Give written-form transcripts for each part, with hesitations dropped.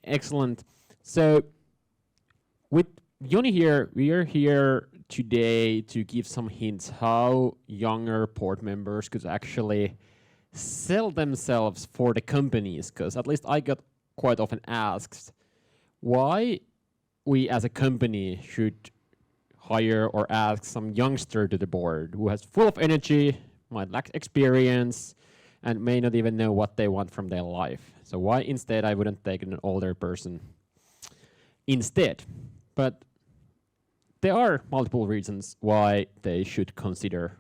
Excellent. So with Joni here, we are here today to give some hints how younger board members could actually sell themselves for the companies, because at least I got quite often asked why we as a company should hire or ask some youngster to the board who has full of energy, might lack experience, and may not even know what they want from their life. So why instead I wouldn't take an older person instead? But there are multiple reasons why they should consider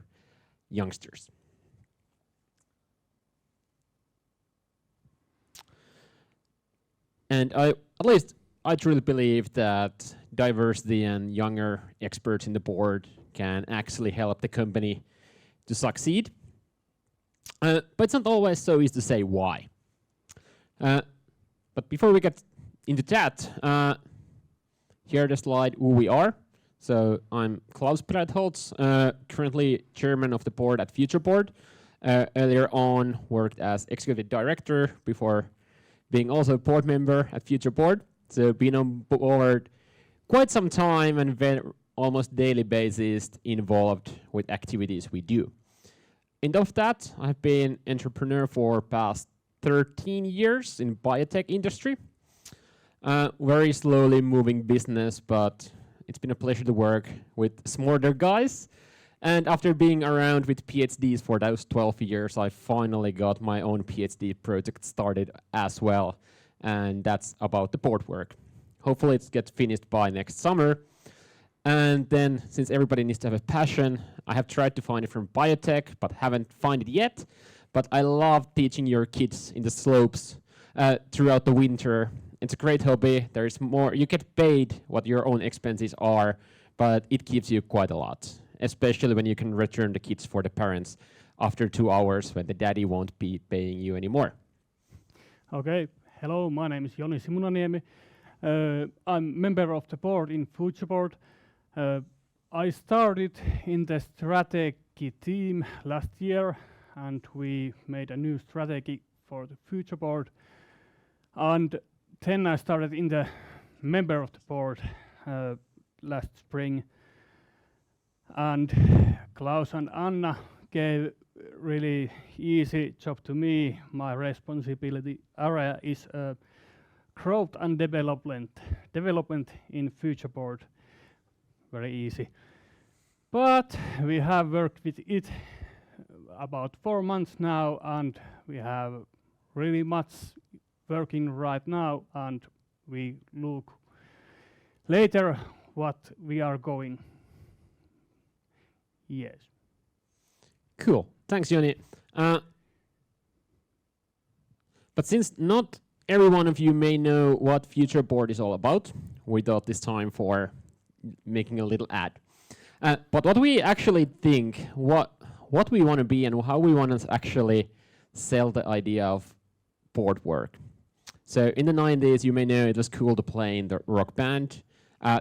youngsters. And at least I truly believe that diversity and younger experts in the board can actually help the company to succeed. But it's not always so easy to say why. But before we get into that, here the slide who we are. So I'm Klaus Breitholtz, currently chairman of the board at Future Board. Earlier on worked as executive director before being also a board member at Future Board. So been on board quite some time and almost daily basis involved with activities we do. In of that, I've been entrepreneur for past 13 years in biotech industry. Very slowly moving business, but it's been a pleasure to work with smarter guys. And after being around with PhDs for those 12 years, I finally got my own PhD project started as well. And that's about the board work. Hopefully it gets finished by next summer. And then, since everybody needs to have a passion, I have tried to find it from biotech, but haven't found it yet. But I love teaching your kids in the slopes throughout the winter. It's a great hobby. There's more, you get paid what your own expenses are, but it gives you quite a lot, especially when you can return the kids for the parents after 2 hours when the daddy won't be paying you anymore. Okay, hello, my name is Joni Simunaniemi. I'm member of the board in Future Board. I started in the strategy team last year, and we made a new strategy for the Future Board. And then I started in the member of the board last spring. And Klaus and Anna gave really easy job to me. My responsibility area is growth and development in Future Board. Very easy. But we have worked with it about 4 months now, and we have really much working right now, and we look later what we are going. Yes. Cool. Thanks, Joni. But since not every one of you may know what Future Board is all about, we thought this time for making a little ad. But what we actually think, what we want to be and how we want to actually sell the idea of board work. So in the 90s, you may know it was cool to play in the rock band.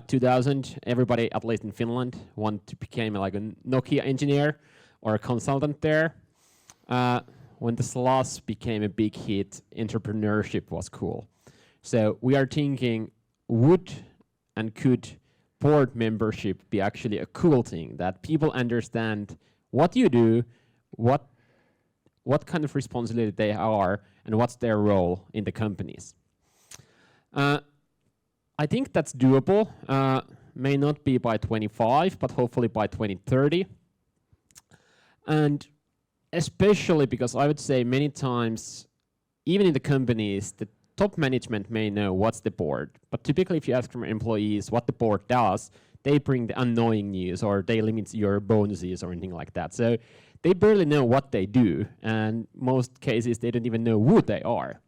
2000, everybody, at least in Finland, wanted to become like a Nokia engineer or a consultant there. When the slush became a big hit, entrepreneurship was cool. So we are thinking, would and could board membership be actually a cool thing, that people understand what you do, what kind of responsibility they are, and what's their role in the companies. I think that's doable. May not be by 25, but hopefully by 2030. And especially because I would say many times, even in the companies, the top management may know what's the board. But typically if you ask from employees what the board does, they bring the annoying news or they limit your bonuses or anything like that. So they barely know what they do, and most cases they don't even know who they are.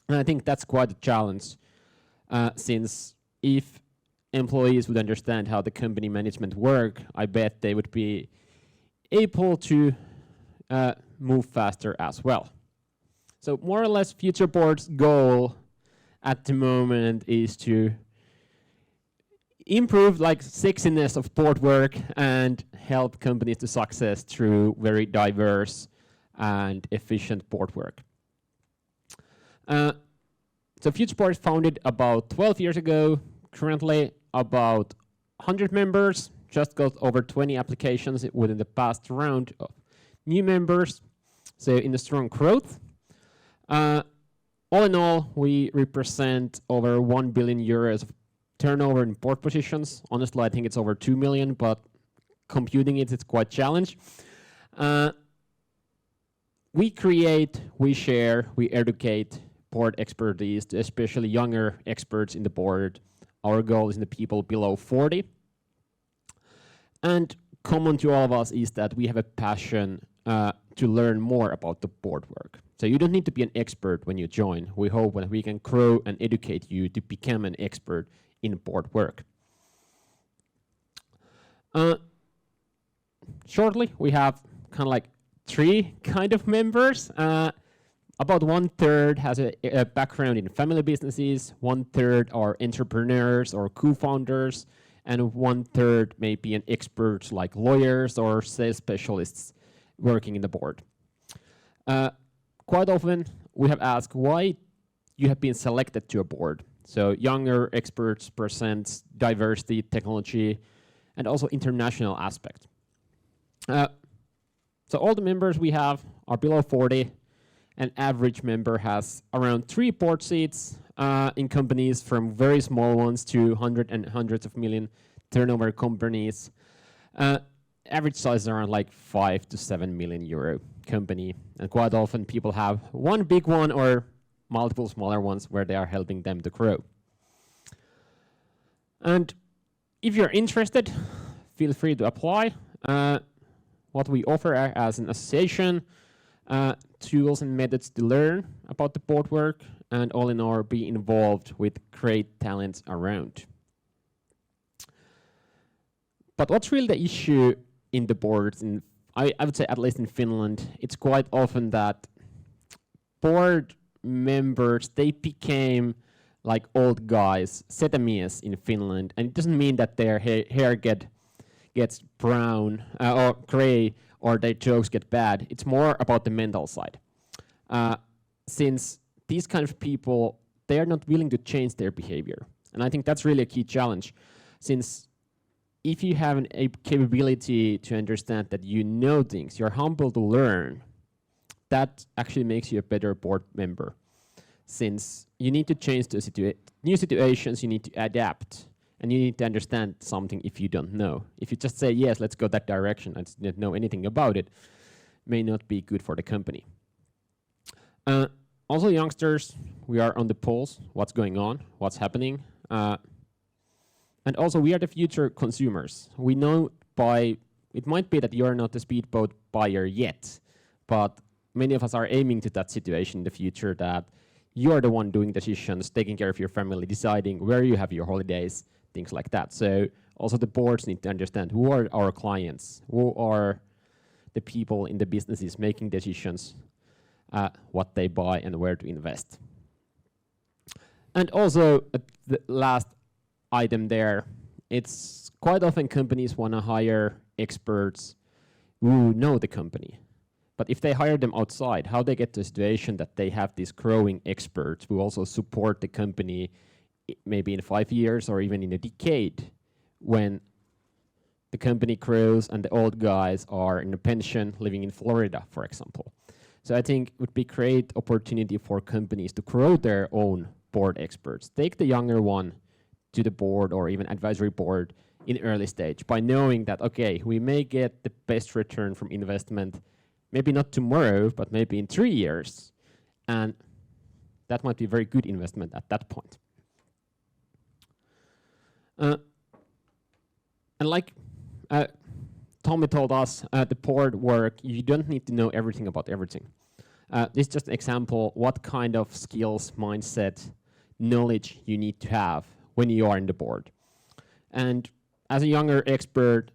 And I think that's quite a challenge, since if employees would understand how the company management work, I bet they would be able to move faster as well. So more or less Future Board's goal at the moment is to improve like sexiness of board work and help companies to success through very diverse and efficient board work. So FutureBoard is founded about 12 years ago, currently about 100 members, just got over 20 applications within the past round of new members, so in a strong growth. All in all, we represent over 1 billion euros of turnover in board positions. Honestly, I think it's over 2 million, but computing it's quite challenging. We create, we share, we educate board expertise, especially younger experts in the board. Our goal is in the people below 40. And common to all of us is that we have a passion to learn more about the board work. So you don't need to be an expert when you join. We hope that we can grow and educate you to become an expert in board work. Shortly, we have kind of like 3 kind of members. About 1/3 has a background in family businesses, 1/3 are entrepreneurs or co-founders, and 1/3 may be an experts like lawyers or sales specialists working in the board. Quite often, we have asked why you have been selected to a board. So younger experts present diversity, technology, and also international aspect. So all the members we have are below 40. An average member has around 3 board seats in companies from very small ones to hundreds of million turnover companies. Average size is around like 5 to 7 million euro company. And quite often people have one big one or multiple smaller ones where they are helping them to grow. And if you're interested, feel free to apply. What we offer as an association, tools and methods to learn about the board work, and all in all be involved with great talents around. But what's really the issue in the boards? I would say, at least in Finland, it's quite often that board members, they became like old guys, setämies in Finland, and it doesn't mean that their hair gets brown or gray or their jokes get bad. It's more about the mental side. Since these kind of people, they are not willing to change their behavior. And I think that's really a key challenge, since if you have a capability to understand that you know things, you're humble to learn, that actually makes you a better board member. Since you need to change the new situations, you need to adapt, and you need to understand something if you don't know. If you just say, yes, let's go that direction, and don't know anything about it, may not be good for the company. Also, youngsters, we are on the pulse, what's going on, what's happening. And also, we are the future consumers. We know it might be that you are not a speedboat buyer yet, but many of us are aiming to that situation in the future, that you are the one doing decisions, taking care of your family, deciding where you have your holidays, things like that. So also the boards need to understand who are our clients, who are the people in the businesses making decisions, what they buy and where to invest. And also the last item there, it's quite often companies want to hire experts who know the company. But if they hire them outside, how they get to a situation that they have these growing experts who also support the company maybe in 5 years or even in a decade, when the company grows and the old guys are in a pension living in Florida, for example. So I think it would be a great opportunity for companies to grow their own board experts. Take the younger one to the board or even advisory board in early stage by knowing that, okay, we may get the best return from investment, maybe not tomorrow, but maybe in 3 years. And that might be a very good investment at that point. And like Tommy told us, the board work, you don't need to know everything about everything. This is just an example what kind of skills, mindset, knowledge you need to have when you are in the board. And as a younger expert,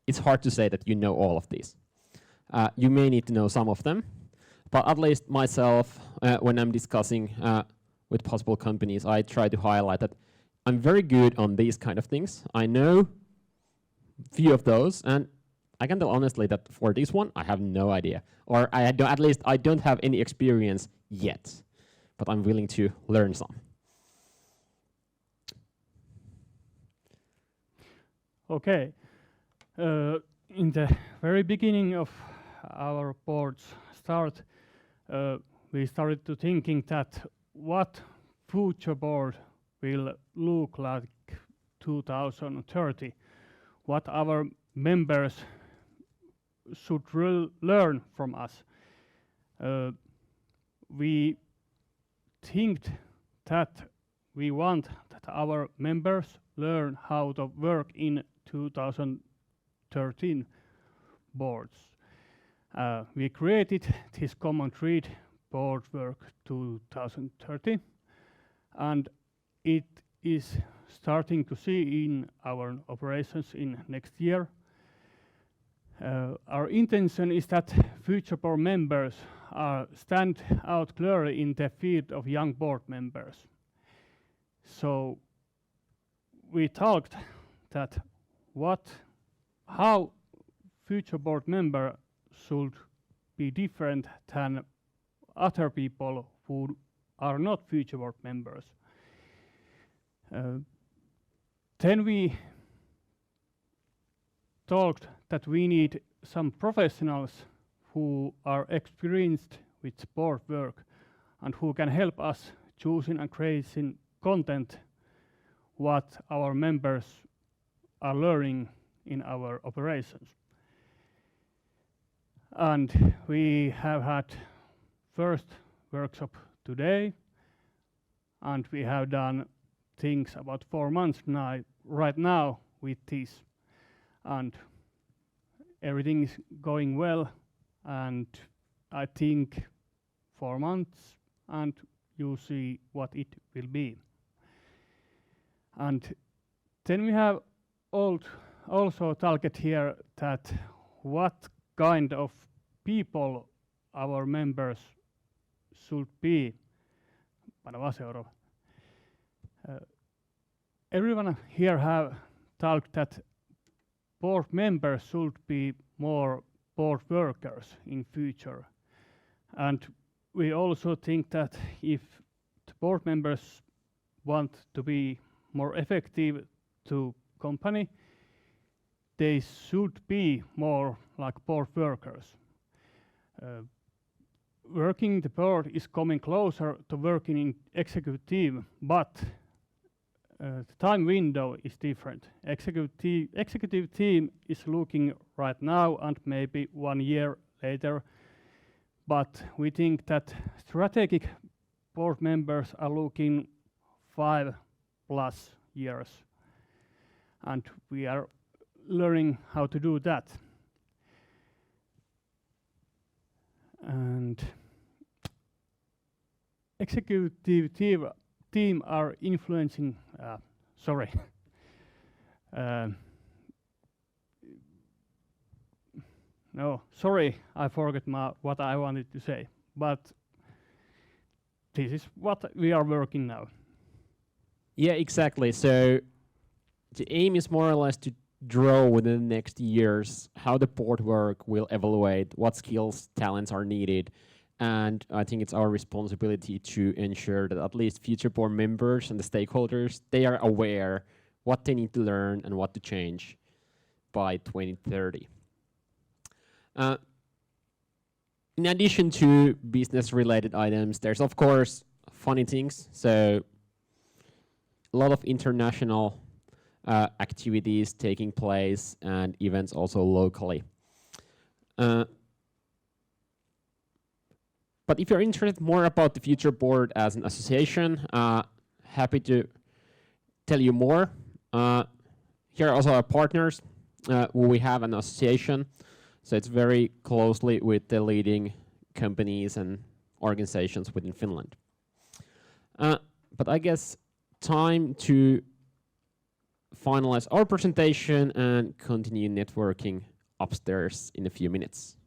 it's hard to say that you know all of these. You may need to know some of them, but at least myself, when I'm discussing with possible companies, I try to highlight that I'm very good on these kind of things. I know few of those, and I can tell honestly that for this one, I have no idea. Or at least I don't have any experience yet. but I'm willing to learn some. Okay. In the very beginning of our board's start, we started to thinking that what future board will look like 2030, what our members should learn from us. We think that we want that our members learn how to work in 2013 boards. We created this common thread, board work 2030, and it is starting to see in our operations in next year. Our intention is that future board members stand out clearly in the field of young board members. So we talked that how future board member should be different than other people who are not future board members. Then we talked that we need some professionals who are experienced with board work and who can help us choosing and creating content what our members are learning in our operations. And we have had first workshop today, and we have done things about 4 months now, right now with this. And everything is going well, and I think 4 months and you see what it will be. And then we have also talked here that what kind of people our members should be. Everyone here have talked that board members should be more board workers in future. And we also think that if the board members want to be more effective to company, they should be more like board workers. Working the board is coming closer to working in executive team, but the time window is different. Executive team is looking right now and maybe 1 year later, but we think that strategic board members are looking 5+ years, and we are learning how to do that. And executive team are influencing, I forgot what I wanted to say, but this is what we are working now. Yeah, exactly. So the aim is more or less to draw within the next years how the board work will evaluate, what skills, talents are needed. And I think it's our responsibility to ensure that at least future board members and the stakeholders, they are aware what they need to learn and what to change by 2030. In addition to business-related items, there's of course funny things. So a lot of international activities taking place and events also locally. But if you're interested more about the Future Board as an association, happy to tell you more. Here are also our partners who we have an association. So it's very closely with the leading companies and organizations within Finland. But I guess time to finalize our presentation and continue networking upstairs in a few minutes.